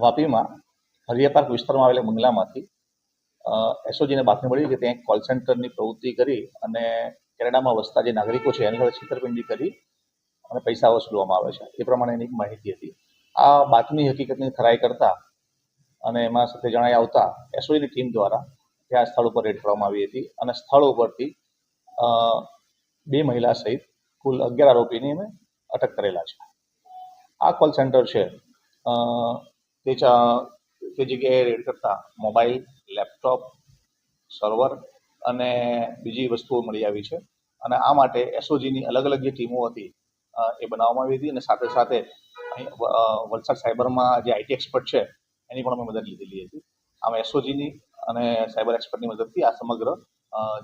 વાપીમાં હરિયા park વિસ્તારમાં આવેલા બંગલામાંથી એસઓજીને બાતમી મળી કે ત્યાં એક કોલ સેન્ટરની પ્રવૃત્તિ કરી અને કેનેડામાં વસતા જે નાગરિકો છે એની સાથે છેતરપિંડી કરી અને પૈસા વસૂલવામાં આવે છે એ પ્રમાણેની એક માહિતી હતી. આ બાતમી હકીકતની ખરાઈ કરતા અને એમાં સાથે જણાઈ આવતા એસઓજીની ટીમ દ્વારા ત્યાં સ્થળ ઉપર રેડ કરવામાં આવી હતી અને સ્થળ ઉપરથી 2 મહિલા સહિત કુલ 11 આરોપીની અમે અટક કરેલા છે. આ કોલ સેન્ટર છે તે જગ્યાએ રેડ કરતા મોબાઈલ, લેપટોપ, સર્વર અને બીજી વસ્તુઓ મળી આવી છે અને આ માટે એસઓજીની અલગ અલગ જે ટીમો હતી એ બનાવવામાં આવી હતી અને સાથે સાથે અહીં વલસાડ સાયબરમાં જે આઈટી એક્સપર્ટ છે એની પણ અમે મદદ લીધેલી હતી. આમાં એસઓજીની અને સાયબર એક્સપર્ટની મદદથી આ સમગ્ર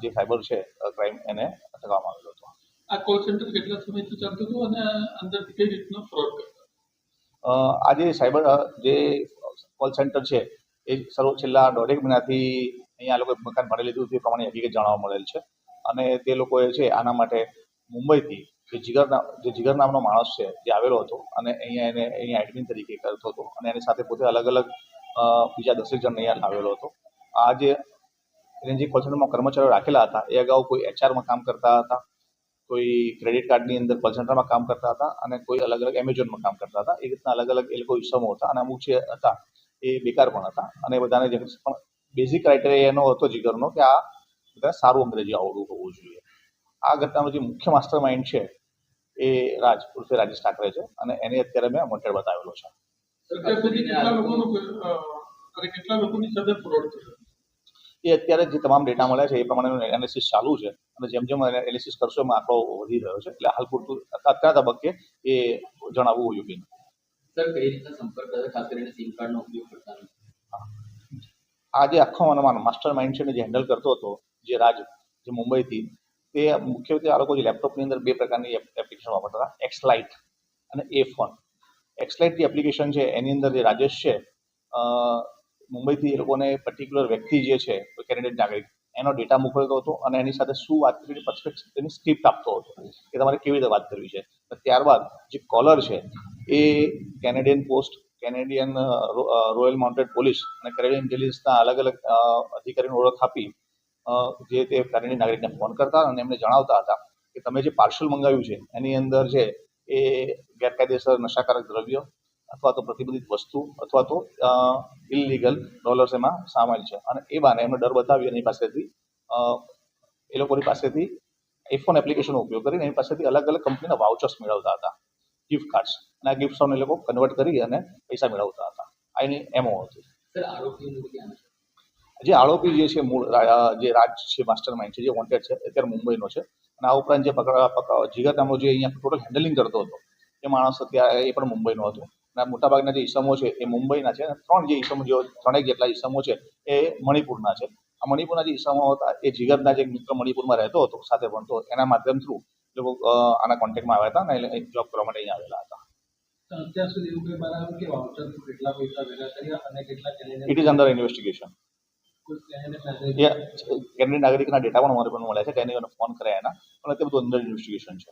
જે સાયબર છે ક્રાઇમ એને અટકાવવામાં આવેલો હતો. આ કોલ સેન્ટર કેટલા સમયથી ચાલતું હતું અને અંદરથી કઈ રીતનો ફ્રોડ કરતો? આ જે સાયબર જે કોલ સેન્ટર છે એ છેલ્લા 1.5 મહિનાથી અહીંયા આ લોકોએ મકાન ભાડે લીધું તે પ્રમાણે હકીકત જાણવા મળેલ છે અને તે લોકોએ છે આના માટે મુંબઈથી જે જીગર નામનો માણસ છે જે આવેલો હતો અને અહીંયા એડમિન તરીકે કરતો હતો અને એની સાથે પોતે અલગ અલગ બીજા 10 જણ અહીંયા લાવેલો હતો. આ એને જે કોલ સેન્ટરમાં કર્મચારીઓ રાખેલા હતા એ અગાઉ કોઈ એચઆરમાં કામ કરતા હતા, કોઈ ક્રેડિટ કાર્ડની અંદર કોલ સેન્ટરમાં કામ કરતા હતા અને કોઈ અલગ અલગ એમેઝોનમાં કામ કરતા હતા. એ રીતના અલગ અલગ એ લોકો ઈસમો હતા અને અમુક જે હતા એ બેકાર પણ હતા અને બધાને જે પણ બેઝિક ક્રાઇટેરિયા એનો હતો જીગરનો કે આ બધા સારું અંગ્રેજી આવડવું હોવું જોઈએ. આ ઘટનાનો જે મુખ્ય માસ્ટર માઇન્ડ છે એ રાજ ઉર્ફે રાજેશ ઠાકરે છે અને એને અત્યારે મેં વોન્ટેડ બતાવેલો છે. કેટલા લોકોની સાથે ફ્રોડ થયો એ અત્યારે જે તમામ ડેટા મળ્યા છે એ પ્રમાણેનું એનાલિસિસ ચાલુ છે અને જેમ જેમ એનાલિસિસ કરશો એમાં આંકડો વધી રહ્યો છે એટલે હાલ પૂરતું અત્યારના તબક્કે એ જણાવવું યોગ્ય નથી. સર, કઈ રીતના સંપર્ક કરે, ખાસ કરીને સિમ કાર્ડનો ઉપયોગ કરતા નથી? આ જે આખો માસ્ટર માઇન્ડ છે જે હેન્ડલ કરતો હતો જે રાજ જે મુંબઈથી, તે મુખ્યત્વે આ લોકો જે લેપટોપની અંદર 2 પ્રકારની એપ્લિકેશન વાપરતા હતા, એક્સલાઇટ અને એ ફોન. એક્સલાઇટ જે એપ્લિકેશન છે એની અંદર જે રાજેશ છે મુંબઈથી એ લોકોને પર્ટિક્યુલર વ્યક્તિ જે છે કોઈ કેનેડિયન નાગરિક એનો ડેટા મોકલતો હતો અને એની સાથે શું વાત કરી એની સ્ક્રિપ્ટ આપતો હતો કે તમારે કેવી રીતે વાત કરવી છે. ત્યારબાદ જે કોલર છે એ Canadian post, Canadian royal mounted police અને કેનેડિયન ઇન્ટેલિજન્સના અલગ અલગ અધિકારીની ઓળખ આપી જે તે કેનેડિયન નાગરિકને ફોન કરતા અને એમને જણાવતા હતા કે તમે જે પાર્સલ મંગાવ્યું છે એની અંદર છે એ ગેરકાયદેસર નશાકારક દ્રવ્ય અથવા તો પ્રતિબંધિત વસ્તુ અથવા તો ઇલીગલ ડોલર્સ એમાં સામેલ છે અને એ બાને એમને ડર બતાવી એની પાસેથી એ લોકોની પાસેથી આઈફોન એપ્લિકેશનનો ઉપયોગ કરીને એની પાસેથી અલગ અલગ કંપનીના વાઉચર્સ મેળવતા હતા, ગિફ્ટ કાર્ડ્સ, અને આ ગિફ્ટ્સને એ લોકો કન્વર્ટ કરી અને પૈસા મેળવતા હતા. આ એની એમઓ હતી. સર, આરોપીનું ક્યાં છે? જે આરોપી જે છે મૂળ જે રાજ છે માસ્ટર માઇન્ડ છે જે વોન્ટેડ છે અત્યારે મુંબઈનો છે અને આ ઉપરાંત જે જીગર નામનો જે અહીંયા ટોટલ હેન્ડલિંગ કરતો હતો એ માણસ અત્યારે એ પણ મુંબઈનો હતો અને મોટાભાગના જે ઈસમો છે એ મુંબઈના છે અને 3 જેટલા ઈસમો છે એ મણિપુરના છે. આ મણિપુરના જે ઈસમો હતા એ જીગરના જે મિત્ર મણિપુરમાં રહેતો હતો સાથે ભણતો એના માધ્યમ થ્રુ લોકો આના કોન્ટેક્ટમાં આવ્યા હતા અને જોબ કરવા માટે અહીંયા આવેલા હતા. અત્યાર સુધી એવું કંઈ બહાર આવ્યું કે વાઉચર કેટલા પૈસા ભેગા કર્યા અને કેટલા it is under investigation. Canadian નાગરિકના ડેટા પણ અમારે પણ મળ્યા છે, તેને ફોન કર્યા એના પણ તે બધું અંડર ઇન્વેસ્ટિગેશન છે.